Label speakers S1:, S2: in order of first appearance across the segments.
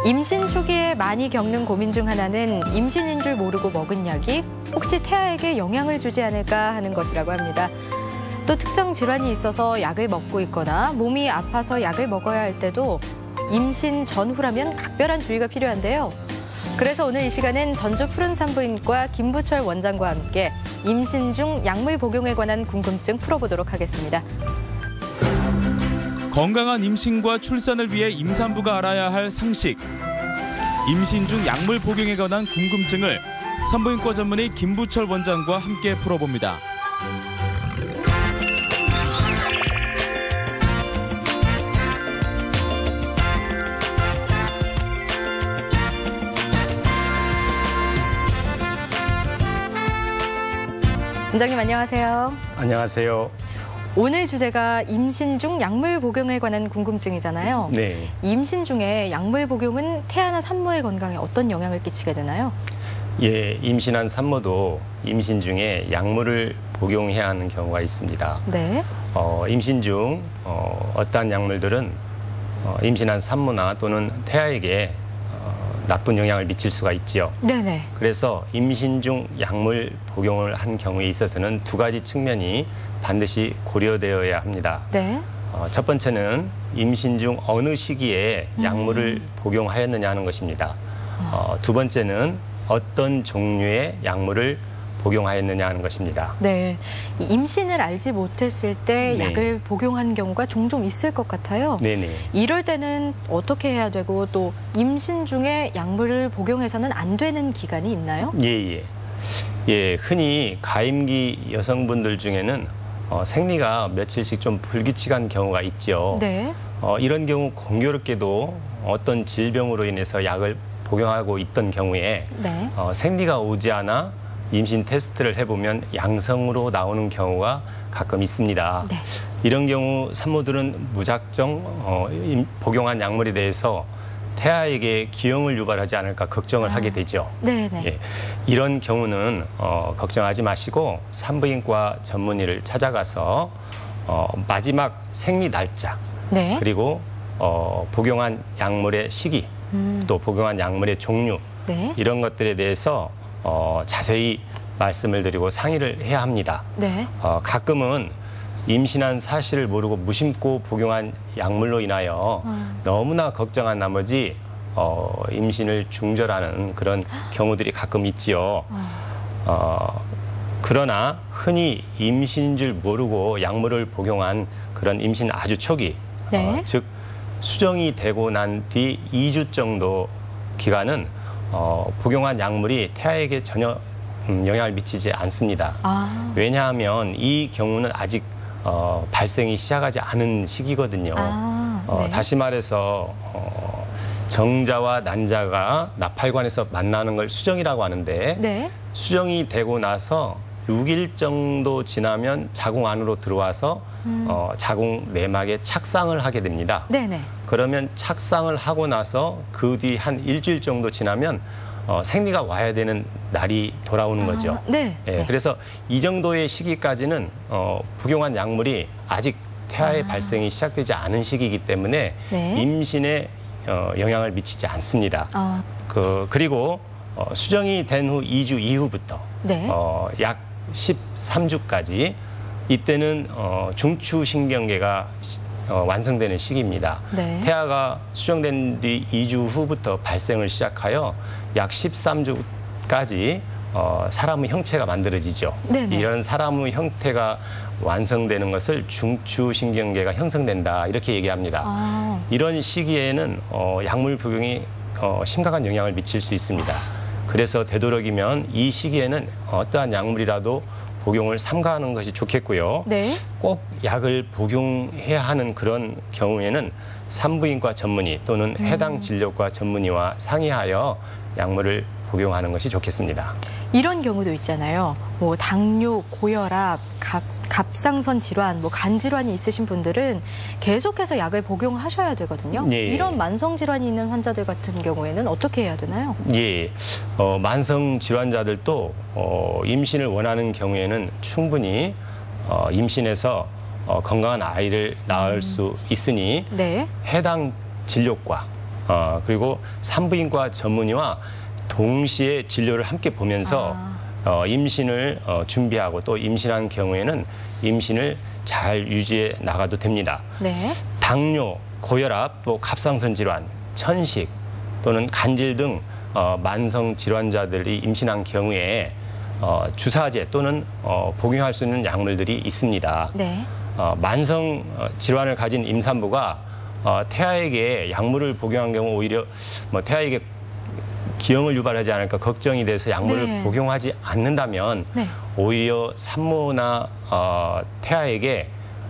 S1: 임신 초기에 많이 겪는 고민 중 하나는 임신인 줄 모르고 먹은 약이 혹시 태아에게 영향을 주지 않을까 하는 것이라고 합니다. 또 특정 질환이 있어서 약을 먹고 있거나 몸이 아파서 약을 먹어야 할 때도 임신 전후라면 각별한 주의가 필요한데요. 그래서 오늘 이 시간은 전주 푸른산부인과 김부철 원장과 함께 임신 중 약물 복용에 관한 궁금증 풀어보도록 하겠습니다.
S2: 건강한 임신과 출산을 위해 임산부가 알아야 할 상식. 임신 중 약물 복용에 관한 궁금증을 산부인과 전문의 김부철 원장과 함께 풀어봅니다.
S1: 원장님 안녕하세요.
S3: 안녕하세요.
S1: 오늘 주제가 임신 중 약물 복용에 관한 궁금증이잖아요.
S3: 네.
S1: 임신 중에 약물 복용은 태아나 산모의 건강에 어떤 영향을 끼치게 되나요?
S3: 예, 임신한 산모도 임신 중에 약물을 복용해야 하는 경우가 있습니다.
S1: 네.
S3: 임신 중 어떠한 약물들은 임신한 산모나 또는 태아에게 나쁜 영향을 미칠 수가 있지요.
S1: 네네.
S3: 그래서 임신 중 약물 복용을 한 경우에 있어서는 두 가지 측면이 반드시 고려되어야 합니다.
S1: 네.
S3: 첫 번째는 임신 중 어느 시기에 약물을 복용하였느냐 하는 것입니다. 두 번째는 어떤 종류의 약물을 복용하였느냐 하는 것입니다.
S1: 네. 임신을 알지 못했을 때
S3: 네.
S1: 약을 복용한 경우가 종종 있을 것 같아요.
S3: 네네.
S1: 이럴 때는 어떻게 해야 되고 또 임신 중에 약물을 복용해서는 안 되는 기간이 있나요?
S3: 예. 예, 흔히 가임기 여성분들 중에는 생리가 며칠씩 좀 불규칙한 경우가 있죠.
S1: 네.
S3: 이런 경우 공교롭게도 어떤 질병으로 인해서 약을 복용하고 있던 경우에
S1: 네.
S3: 생리가 오지 않아 임신 테스트를 해보면 양성으로 나오는 경우가 가끔 있습니다.
S1: 네.
S3: 이런 경우 산모들은 무작정 복용한 약물에 대해서 태아에게 기형을 유발하지 않을까 걱정을 하게 되죠.
S1: 네네.
S3: 예, 이런 경우는 걱정하지 마시고 산부인과 전문의를 찾아가서 마지막 생리 날짜
S1: 네.
S3: 그리고 복용한 약물의 시기 또 복용한 약물의 종류
S1: 네.
S3: 이런 것들에 대해서 자세히 말씀을 드리고 상의를 해야 합니다.
S1: 네.
S3: 가끔은 임신한 사실을 모르고 무심코 복용한 약물로 인하여 너무나 걱정한 나머지 임신을 중절하는 그런 경우들이 가끔 있지요. 그러나 흔히 임신인 줄 모르고 약물을 복용한 그런 임신 아주 초기,
S1: 네.
S3: 즉 수정이 되고 난 뒤 2주 정도 기간은 복용한 약물이 태아에게 전혀 영향을 미치지 않습니다. 왜냐하면 이 경우는 아직 발생이 시작하지 않은 시기거든요.
S1: 네.
S3: 다시 말해서 정자와 난자가 나팔관에서 만나는 걸 수정이라고 하는데
S1: 네.
S3: 수정이 되고 나서 6일 정도 지나면 자궁 안으로 들어와서 자궁 내막에 착상을 하게 됩니다.
S1: 네네.
S3: 그러면 착상을 하고 나서 그 뒤 한 일주일 정도 지나면 생리가 와야 되는 날이 돌아오는 거죠.
S1: 네.
S3: 예,
S1: 네.
S3: 그래서 이 정도의 시기까지는 복용한 약물이 아직 태아의 발생이 시작되지 않은 시기이기 때문에
S1: 네.
S3: 임신에 영향을 미치지 않습니다. 그리고 수정이 된 후 2주 이후부터
S1: 네.
S3: 약 13주까지 이때는 중추신경계가 완성되는 시기입니다.
S1: 네.
S3: 태아가 수정된 뒤 2주 후부터 발생을 시작하여 약 13주까지 사람의 형체가 만들어지죠.
S1: 네네.
S3: 이런 사람의 형태가 완성되는 것을 중추신경계가 형성된다 이렇게 얘기합니다. 이런 시기에는 약물 복용이 심각한 영향을 미칠 수 있습니다. 그래서 되도록이면 이 시기에는 어떠한 약물이라도 복용을 삼가하는 것이 좋겠고요.
S1: 네.
S3: 꼭 약을 복용해야 하는 그런 경우에는 산부인과 전문의 또는 해당 진료과 전문의와 상의하여 약물을 복용하는 것이 좋겠습니다.
S1: 이런 경우도 있잖아요. 뭐 당뇨, 고혈압, 갑상선 질환, 뭐 간 질환이 있으신 분들은 계속해서 약을 복용하셔야 되거든요.
S3: 예.
S1: 이런 만성 질환이 있는 환자들 같은 경우에는 어떻게 해야 되나요?
S3: 예, 만성 질환자들도 임신을 원하는 경우에는 충분히 임신해서 건강한 아이를 낳을 수 있으니
S1: 네.
S3: 해당 진료과 그리고 산부인과 전문의와 동시에 진료를 함께 보면서 임신을 준비하고 또 임신한 경우에는 임신을 잘 유지해 나가도 됩니다.
S1: 네.
S3: 당뇨, 고혈압, 또 갑상선 질환, 천식 또는 간질 등 만성 질환자들이 임신한 경우에 주사제 또는 복용할 수 있는 약물들이 있습니다.
S1: 네.
S3: 만성 질환을 가진 임산부가 태아에게 약물을 복용한 경우 오히려 태아에게 기형을 유발하지 않을까 걱정이 돼서 약물을
S1: 네.
S3: 복용하지 않는다면
S1: 네.
S3: 오히려 산모나 태아에게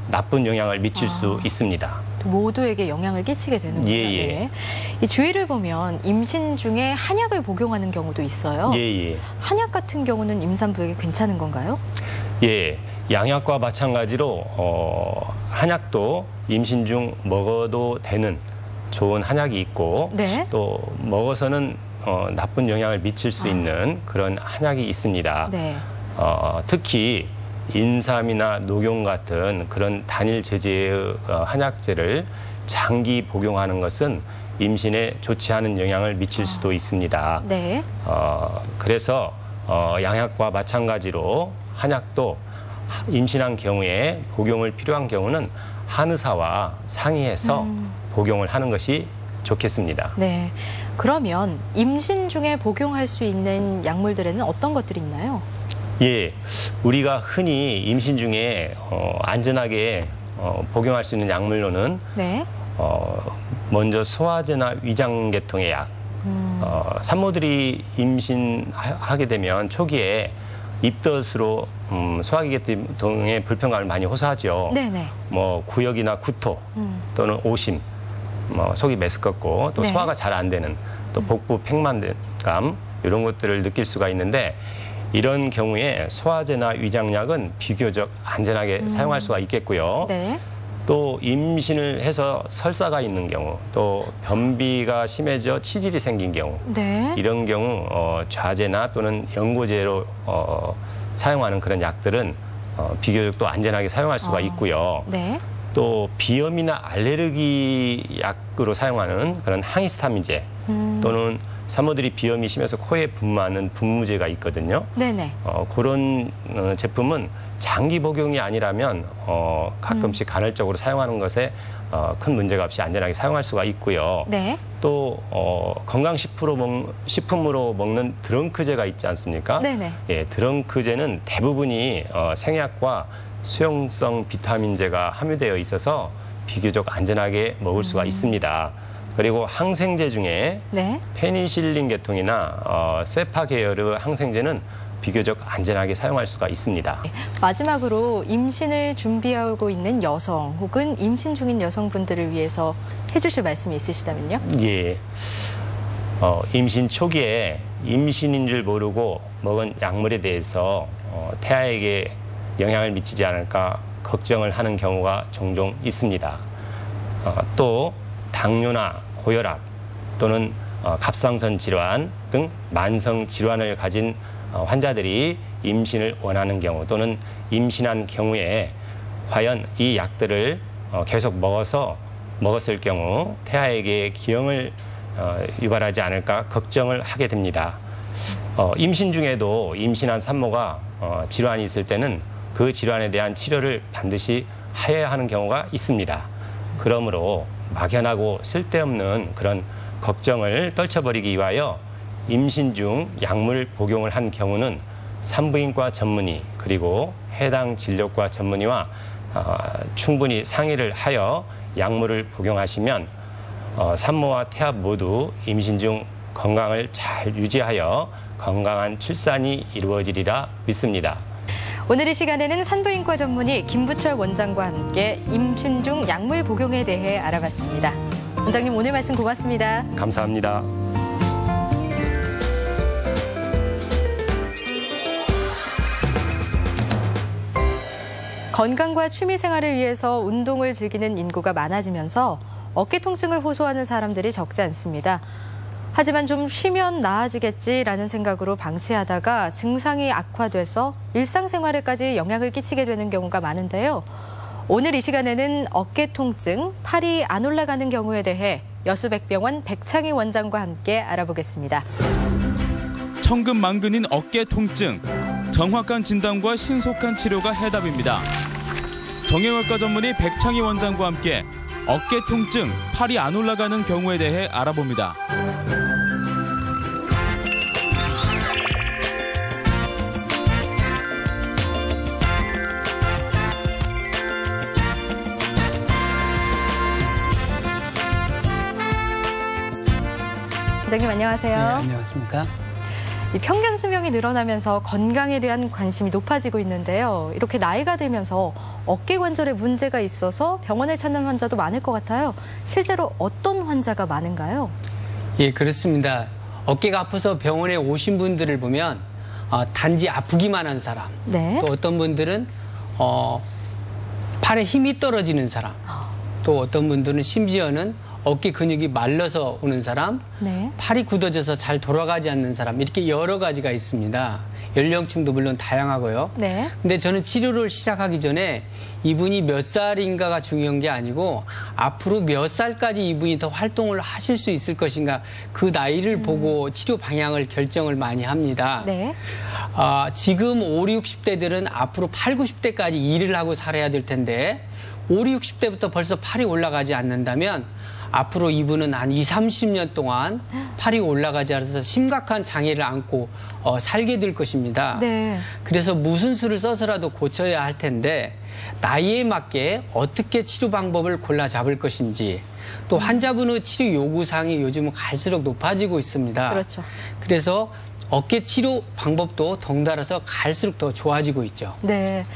S3: 나쁜 영향을 미칠 수 있습니다.
S1: 모두에게 영향을 끼치게 되는군요.
S3: 예.
S1: 네. 이 주의를 보면 임신 중에 한약을 복용하는 경우도 있어요.
S3: 예.
S1: 한약 같은 경우는 임산부에게 괜찮은 건가요?
S3: 예. 양약과 마찬가지로 한약도 임신 중 먹어도 되는 좋은 한약이 있고
S1: 네.
S3: 또 먹어서는 나쁜 영향을 미칠 수 있는 그런 한약이 있습니다.
S1: 네.
S3: 특히 인삼이나 녹용 같은 그런 단일 제제의 한약재를 장기 복용하는 것은 임신에 좋지 않은 영향을 미칠 수도 있습니다.
S1: 네.
S3: 그래서 양약과 마찬가지로 한약도 임신한 경우에 복용을 필요한 경우는 한의사와 상의해서 복용을 하는 것이 좋겠습니다.
S1: 네. 그러면 임신 중에 복용할 수 있는 약물들에는 어떤 것들이 있나요?
S3: 예, 우리가 흔히 임신 중에 안전하게 복용할 수 있는 약물로는
S1: 네.
S3: 먼저 소화제나 위장 계통의 약. 산모들이 임신하게 되면 초기에 입덧으로 소화기 계통의 불편감을 많이 호소하죠.
S1: 네네.
S3: 뭐 구역이나 구토 또는 오심, 속이 메스껍고 또
S1: 네.
S3: 소화가 잘 안 되는 또 복부 팽만감 이런 것들을 느낄 수가 있는데 이런 경우에 소화제나 위장약은 비교적 안전하게 사용할 수가 있겠고요.
S1: 네.
S3: 또 임신을 해서 설사가 있는 경우 또 변비가 심해져 치질이 생긴 경우
S1: 네.
S3: 이런 경우 좌제나 또는 연고제로 사용하는 그런 약들은 비교적 또 안전하게 사용할 수가 있고요.
S1: 네.
S3: 또 비염이나 알레르기 약으로 사용하는 그런 항히스타민제 또는 산모들이 비염이 심해서 코에 분무하는 분무제가 있거든요.
S1: 네네.
S3: 그런 제품은 장기 복용이 아니라면 가끔씩 간헐적으로 사용하는 것에 큰 문제가 없이 안전하게 사용할 수가 있고요.
S1: 네.
S3: 또 건강식품으로 먹는 드렁크제가 있지 않습니까?
S1: 네네.
S3: 예, 드렁크제는 대부분이 생약과 수용성 비타민제가 함유되어 있어서 비교적 안전하게 먹을 수가 있습니다. 그리고 항생제 중에
S1: 네.
S3: 페니실린 계통이나 세파 계열의 항생제는 비교적 안전하게 사용할 수가 있습니다.
S1: 마지막으로 임신을 준비하고 있는 여성 혹은 임신 중인 여성분들을 위해서 해주실 말씀이 있으시다면요?
S3: 예. 임신 초기에 임신인 줄 모르고 먹은 약물에 대해서 태아에게 영향을 미치지 않을까 걱정을 하는 경우가 종종 있습니다. 또 당뇨나 고혈압 또는 갑상선 질환 등 만성 질환을 가진 환자들이 임신을 원하는 경우 또는 임신한 경우에 과연 이 약들을 계속 먹었을 경우 태아에게 기형을 유발하지 않을까 걱정을 하게 됩니다. 임신 중에도 임신한 산모가 질환이 있을 때는 그 질환에 대한 치료를 반드시 해야 하는 경우가 있습니다. 그러므로 막연하고 쓸데없는 그런 걱정을 떨쳐버리기 위하여 임신 중 약물 복용을 한 경우는 산부인과 전문의 그리고 해당 진료과 전문의와 충분히 상의를 하여 약물을 복용하시면 산모와 태아 모두 임신 중 건강을 잘 유지하여 건강한 출산이 이루어지리라 믿습니다.
S1: 오늘 이 시간에는 산부인과 전문의 김부철 원장과 함께 임신 중 약물 복용에 대해 알아봤습니다. 원장님 오늘 말씀 고맙습니다.
S3: 감사합니다.
S1: 건강과 취미 생활을 위해서 운동을 즐기는 인구가 많아지면서 어깨 통증을 호소하는 사람들이 적지 않습니다. 하지만 좀 쉬면 나아지겠지라는 생각으로 방치하다가 증상이 악화돼서 일상생활에까지 영향을 끼치게 되는 경우가 많은데요. 오늘 이 시간에는 어깨 통증, 팔이 안 올라가는 경우에 대해 여수백병원 백창희 원장과 함께 알아보겠습니다.
S2: 천근만근인 어깨 통증, 정확한 진단과 신속한 치료가 해답입니다. 정형외과 전문의 백창희 원장과 함께 어깨 통증, 팔이 안 올라가는 경우에 대해 알아봅니다.
S1: 원장님 안녕하세요.
S4: 네, 안녕하십니까.
S1: 이 평균 수명이 늘어나면서 건강에 대한 관심이 높아지고 있는데요. 이렇게 나이가 들면서 어깨 관절에 문제가 있어서 병원을 찾는 환자도 많을 것 같아요. 실제로 어떤 환자가 많은가요?
S4: 예, 그렇습니다. 어깨가 아파서 병원에 오신 분들을 보면 단지 아프기만 한 사람,
S1: 네.
S4: 또 어떤 분들은 팔에 힘이 떨어지는 사람, 또 어떤 분들은 심지어는 어깨 근육이 말라서 오는 사람,
S1: 네.
S4: 팔이 굳어져서 잘 돌아가지 않는 사람, 이렇게 여러 가지가 있습니다. 연령층도 물론 다양하고요.
S1: 네.
S4: 근데 저는 치료를 시작하기 전에 이분이 몇 살인가가 중요한 게 아니고 앞으로 몇 살까지 이분이 더 활동을 하실 수 있을 것인가, 그 나이를 보고 치료 방향을 결정을 많이 합니다.
S1: 네.
S4: 지금 5, 60대들은 앞으로 8, 90대까지 일을 하고 살아야 될 텐데 5, 60대부터 벌써 팔이 올라가지 않는다면 앞으로 이분은 한 20, 30년 동안 팔이 올라가지 않아서 심각한 장애를 안고 살게 될 것입니다.
S1: 네.
S4: 그래서 무슨 수를 써서라도 고쳐야 할 텐데 나이에 맞게 어떻게 치료 방법을 골라 잡을 것인지, 또 환자분의 치료 요구사항이 요즘은 갈수록 높아지고 있습니다.
S1: 그렇죠.
S4: 그래서 어깨 치료 방법도 덩달아서 갈수록 더 좋아지고 있죠.
S1: 네.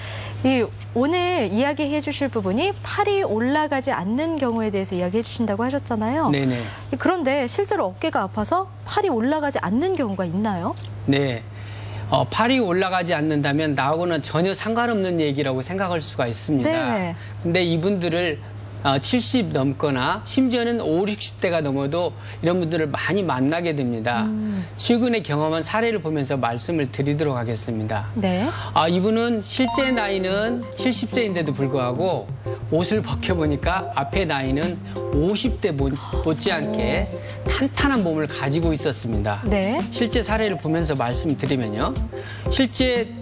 S1: 오늘 이야기해 주실 부분이 팔이 올라가지 않는 경우에 대해서 이야기해 주신다고 하셨잖아요.
S4: 네네.
S1: 그런데 실제로 어깨가 아파서 팔이 올라가지 않는 경우가 있나요?
S4: 네. 팔이 올라가지 않는다면 나하고는 전혀 상관없는 얘기라고 생각할 수가 있습니다.
S1: 네.
S4: 근데 이분들을 70 넘거나 심지어는 5, 60대가 넘어도 이런 분들을 많이 만나게 됩니다. 최근에 경험한 사례를 보면서 말씀을 드리도록 하겠습니다.
S1: 네.
S4: 이분은 실제 나이는 70세인데도 불구하고 옷을 벗겨보니까 앞에 나이는 50대 못지않게 탄탄한 몸을 가지고 있었습니다.
S1: 네.
S4: 실제 사례를 보면서 말씀드리면요. 실제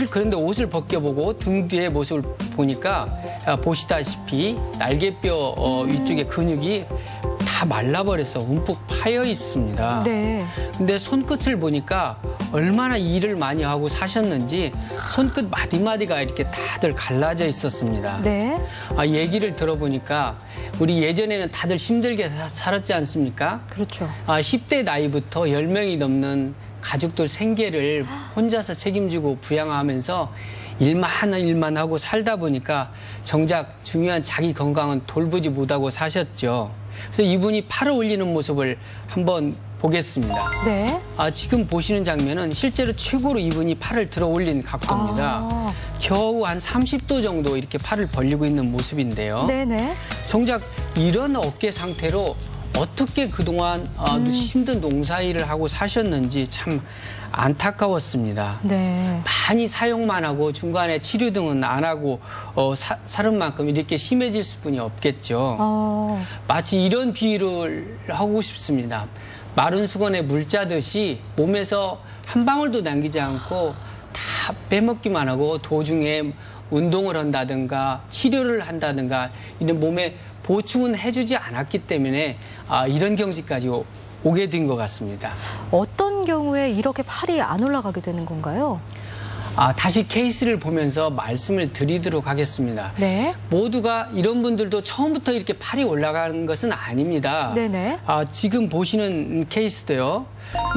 S4: 그런데 옷을 벗겨보고 등 뒤의 모습을 보니까 보시다시피 날개뼈 위쪽의 근육이 다 말라버려서 움푹 파여 있습니다.
S1: 네.
S4: 근데 손끝을 보니까 얼마나 일을 많이 하고 사셨는지 손끝 마디마디가 이렇게 다들 갈라져 있었습니다.
S1: 네.
S4: 얘기를 들어보니까 우리 예전에는 다들 힘들게 살았지 않습니까?
S1: 그렇죠.
S4: 10대 나이부터 10명이 넘는 가족들 생계를 혼자서 책임지고 부양하면서 일만 하고 살다 보니까 정작 중요한 자기 건강은 돌보지 못하고 사셨죠. 그래서 이분이 팔을 올리는 모습을 한번 보겠습니다.
S1: 네.
S4: 지금 보시는 장면은 실제로 최고로 이분이 팔을 들어 올린 각도입니다. 겨우 한 30도 정도 이렇게 팔을 벌리고 있는 모습인데요.
S1: 네네.
S4: 정작 이런 어깨 상태로 어떻게 그동안 힘든 농사일을 하고 사셨는지 참 안타까웠습니다.
S1: 네.
S4: 많이 사용만 하고 중간에 치료 등은 안 하고 살은 만큼 이렇게 심해질 수뿐이 없겠죠. 마치 이런 비유를 하고 싶습니다. 마른 수건에 물 짜듯이 몸에서 한 방울도 남기지 않고 다 빼먹기만 하고 도중에 운동을 한다든가 치료를 한다든가 이런 몸에 보충은 해주지 않았기 때문에 이런 경지까지 오게 된 것 같습니다.
S1: 어떤 경우에 이렇게 팔이 안 올라가게 되는 건가요?
S4: 다시 케이스를 보면서 말씀을 드리도록 하겠습니다.
S1: 네.
S4: 모두가 이런 분들도 처음부터 이렇게 팔이 올라가는 것은 아닙니다.
S1: 네네.
S4: 지금 보시는 케이스도요.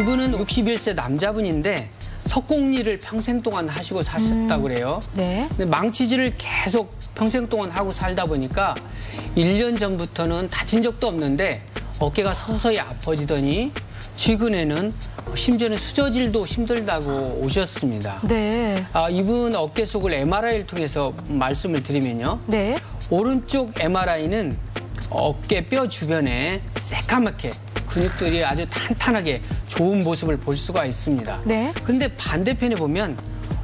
S4: 이분은 61세 남자분인데 석공일을 평생 동안 하시고 사셨다고 그래요.
S1: 네.
S4: 근데 망치질을 계속 평생 동안 하고 살다 보니까 1년 전부터는 다친 적도 없는데 어깨가 서서히 아파지더니 최근에는 심지어는 수저질도 힘들다고 오셨습니다.
S1: 네.
S4: 이분 어깨 속을 MRI를 통해서 말씀을 드리면요.
S1: 네.
S4: 오른쪽 MRI는 어깨 뼈 주변에 새까맣게 근육들이 아주 탄탄하게 좋은 모습을 볼 수가 있습니다.
S1: 네.
S4: 그런데 반대편에 보면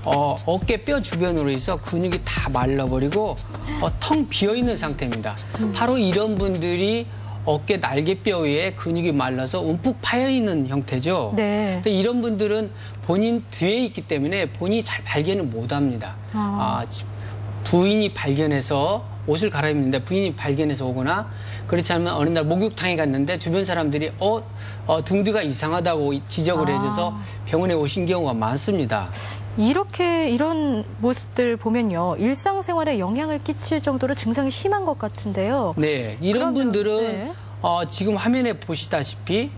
S4: 어깨 뼈 주변으로 해서 근육이 다 말라버리고 텅 비어있는 상태입니다. 바로 이런 분들이 어깨 날개뼈 위에 근육이 말라서 움푹 파여있는 형태죠.
S1: 네.
S4: 근데 이런 분들은 본인 뒤에 있기 때문에 본인이 잘 발견을 못합니다. 부인이 발견해서 옷을 갈아입는데 부인이 발견해서 오거나 그렇지 않으면 어느 날 목욕탕에 갔는데 주변 사람들이 등 뒤가 이상하다고 지적을 해줘서 병원에 오신 경우가 많습니다.
S1: 이런 모습들 보면요. 일상생활에 영향을 끼칠 정도로 증상이 심한 것 같은데요.
S4: 네, 이런
S1: 그러면,
S4: 분들은
S1: 네.
S4: 지금 화면에 보시다시피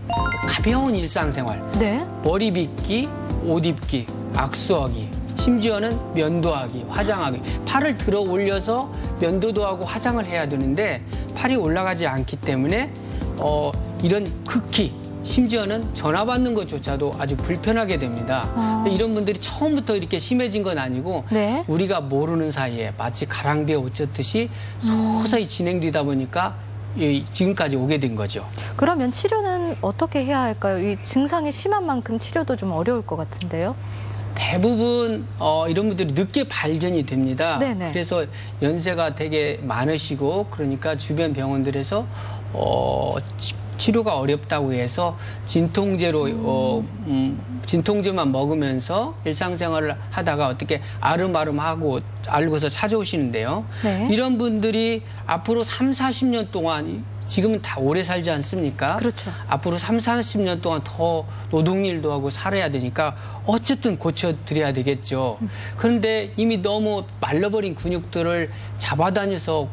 S4: 가벼운 일상생활,
S1: 네.
S4: 머리 빗기, 옷 입기, 악수하기, 심지어는 면도하기, 화장하기, 팔을 들어 올려서 면도도 하고 화장을 해야 되는데 팔이 올라가지 않기 때문에 이런 극히 심지어는 전화 받는 것조차도 아주 불편하게 됩니다. 근데 이런 분들이 처음부터 이렇게 심해진 건 아니고
S1: 네.
S4: 우리가 모르는 사이에 마치 가랑비에 옷 젖듯이 서서히 진행되다 보니까 지금까지 오게 된 거죠.
S1: 그러면 치료는 어떻게 해야 할까요? 이 증상이 심한 만큼 치료도 좀 어려울 것 같은데요.
S4: 대부분 이런 분들이 늦게 발견이 됩니다.
S1: 네네.
S4: 그래서 연세가 되게 많으시고 그러니까 주변 병원들에서 치료가 어렵다고 해서 진통제로 진통제만 먹으면서 일상생활을 하다가 어떻게 아름아름하고 알고서 찾아오시는데요.
S1: 네.
S4: 이런 분들이 앞으로 3, 40년 동안 지금은 다 오래 살지 않습니까?
S1: 그렇죠.
S4: 앞으로 3, 40년 동안 더 노동일도 하고 살아야 되니까 어쨌든 고쳐드려야 되겠죠. 그런데 이미 너무 말라버린 근육들을 잡아다녀서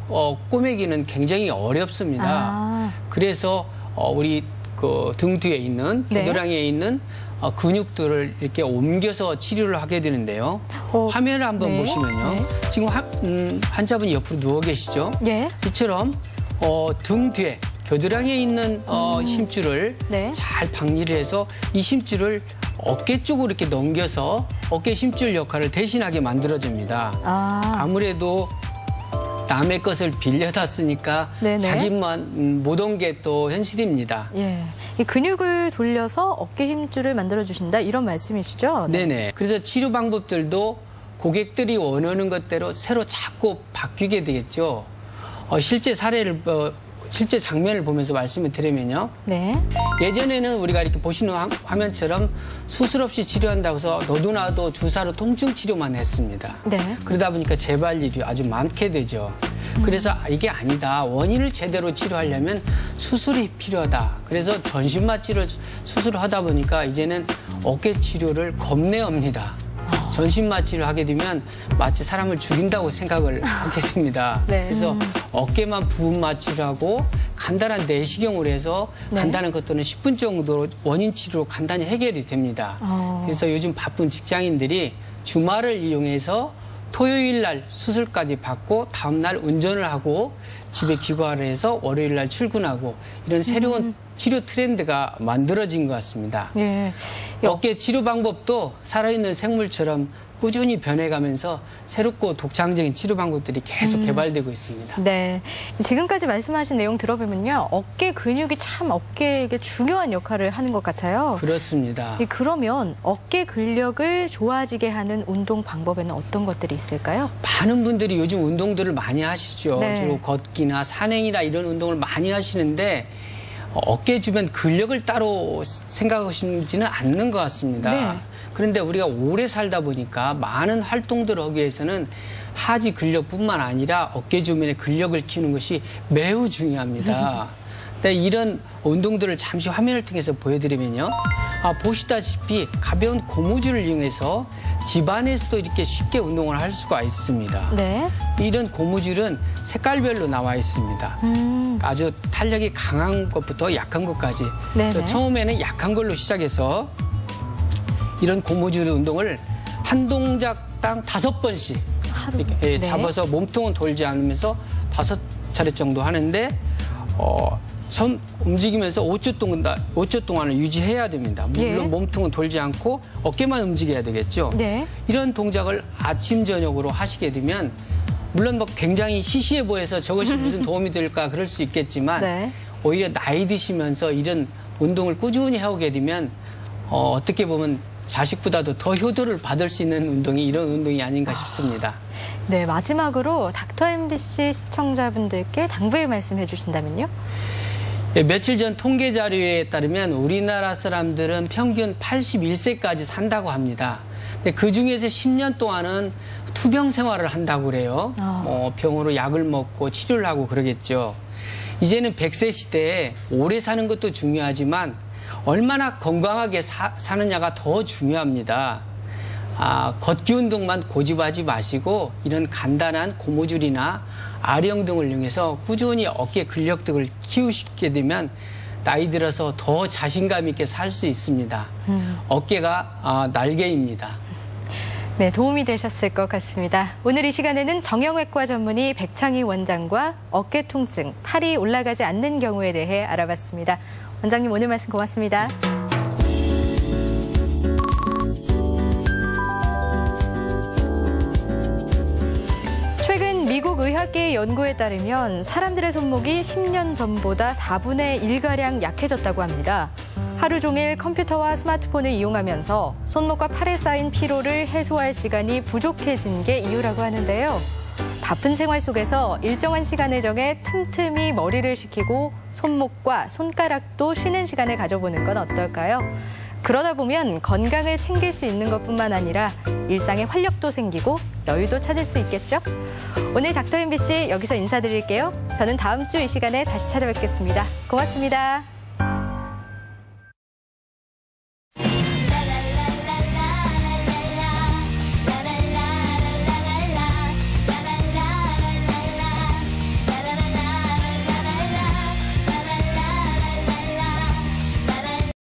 S4: 꼬매기는 굉장히 어렵습니다. 그래서 우리 그 등 뒤에 있는
S1: 네.
S4: 겨드랑이에 있는 근육들을 이렇게 옮겨서 치료를 하게 되는데요. 화면을 한번
S1: 네.
S4: 보시면요.
S1: 네.
S4: 지금 환자분이 옆으로 누워 계시죠.
S1: 예.
S4: 이처럼 등 뒤에 겨드랑이에 있는 힘줄을
S1: 네.
S4: 잘 박리를 해서 이 힘줄을 어깨 쪽으로 이렇게 넘겨서 어깨 힘줄 역할을 대신하게 만들어줍니다. 아무래도 남의 것을 빌려다 쓰니까
S1: 네네.
S4: 자기만 못 온 게 또 현실입니다.
S1: 예. 이 근육을 돌려서 어깨 힘줄을 만들어주신다 이런 말씀이시죠?
S4: 네네. 그래서 치료 방법들도 고객들이 원하는 것대로 새로 자꾸 바뀌게 되겠죠. 실제 사례를 실제 장면을 보면서 말씀을 드리면요.
S1: 네.
S4: 예전에는 우리가 이렇게 보시는 화면처럼 수술 없이 치료한다고 해서 너도나도 주사로 통증 치료만 했습니다.
S1: 네.
S4: 그러다 보니까 재발일이 아주 많게 되죠. 그래서 이게 아니다. 원인을 제대로 치료하려면 수술이 필요하다. 그래서 전신마취를 수술을 하다 보니까 이제는 어깨 치료를 겁내옵니다. 전신마취를 하게 되면 마치 사람을 죽인다고 생각을 하게 됩니다.
S1: 네.
S4: 그래서 어깨만 부분 마취를 하고 간단한 내시경을 해서
S1: 네.
S4: 간단한 것들은 10분 정도로 원인 치료로 간단히 해결이 됩니다. 그래서 요즘 바쁜 직장인들이 주말을 이용해서 토요일 날 수술까지 받고 다음 날 운전을 하고 집에 귀가를 해서 월요일 날 출근하고 이런 새로운 치료 트렌드가 만들어진 것 같습니다.
S1: 예.
S4: 어깨 치료 방법도 살아있는 생물처럼 꾸준히 변해가면서 새롭고 독창적인 치료 방법들이 계속 개발되고 있습니다.
S1: 네. 지금까지 말씀하신 내용 들어보면요. 어깨 근육이 참 어깨에게 중요한 역할을 하는 것 같아요.
S4: 그렇습니다.
S1: 그러면 어깨 근력을 좋아지게 하는 운동 방법에는 어떤 것들이 있을까요?
S4: 많은 분들이 요즘 운동들을 많이 하시죠.
S1: 네.
S4: 주로 걷기나 산행이나 이런 운동을 많이 하시는데 어깨 주변 근력을 따로 생각하시지는 않는 것 같습니다.
S1: 네.
S4: 그런데 우리가 오래 살다 보니까 많은 활동들을 하기 위해서는 하지 근력뿐만 아니라 어깨 주변의 근력을 키우는 것이 매우 중요합니다. 근데 이런 운동들을 잠시 화면을 통해서 보여드리면요. 보시다시피 가벼운 고무줄을 이용해서 집안에서도 이렇게 쉽게 운동을 할 수가 있습니다.
S1: 네.
S4: 이런 고무줄은 색깔별로 나와 있습니다. 아주 탄력이 강한 것부터 약한 것까지. 그래서 처음에는 약한 걸로 시작해서 이런 고무줄 운동을 한 동작당 5번씩 이렇게 잡아서 몸통은 돌지 않으면서 5차례 정도 하는데 움직이면서 5초 동안을 유지해야 됩니다. 물론
S1: 예.
S4: 몸통은 돌지 않고 어깨만 움직여야 되겠죠.
S1: 네.
S4: 이런 동작을 아침, 저녁으로 하시게 되면 물론 뭐 굉장히 시시해 보여서 저것이 무슨 도움이 될까 그럴 수 있겠지만
S1: 네.
S4: 오히려 나이 드시면서 이런 운동을 꾸준히 해오게 되면 어떻게 보면 자식보다도 더 효도를 받을 수 있는 운동이 이런 운동이 아닌가 싶습니다.
S1: 네, 마지막으로 닥터 MBC 시청자분들께 당부의 말씀해 주신다면요?
S4: 예, 며칠 전 통계 자료에 따르면 우리나라 사람들은 평균 81세까지 산다고 합니다. 근데 그 중에서 10년 동안은 투병 생활을 한다고 그래요. 병으로 약을 먹고 치료를 하고 그러겠죠. 이제는 100세 시대에 오래 사는 것도 중요하지만 얼마나 건강하게 사느냐가 더 중요합니다. 걷기 운동만 고집하지 마시고 이런 간단한 고무줄이나 아령 등을 이용해서 꾸준히 어깨 근력 등을 키우시게 되면 나이 들어서 더 자신감 있게 살 수 있습니다. 어깨가 날개입니다.
S1: 네, 도움이 되셨을 것 같습니다. 오늘 이 시간에는 정형외과 전문의 백창희 원장과 어깨 통증, 팔이 올라가지 않는 경우에 대해 알아봤습니다. 원장님, 오늘 말씀 고맙습니다. 최근 미국 의학계의 연구에 따르면 사람들의 손목이 10년 전보다 4분의 1가량 약해졌다고 합니다. 하루 종일 컴퓨터와 스마트폰을 이용하면서 손목과 팔에 쌓인 피로를 해소할 시간이 부족해진 게 이유라고 하는데요. 바쁜 생활 속에서 일정한 시간을 정해 틈틈이 머리를 식히고 손목과 손가락도 쉬는 시간을 가져보는 건 어떨까요? 그러다 보면 건강을 챙길 수 있는 것뿐만 아니라 일상에 활력도 생기고 여유도 찾을 수 있겠죠? 오늘 닥터 MBC 여기서 인사드릴게요. 저는 다음 주 이 시간에 다시 찾아뵙겠습니다. 고맙습니다.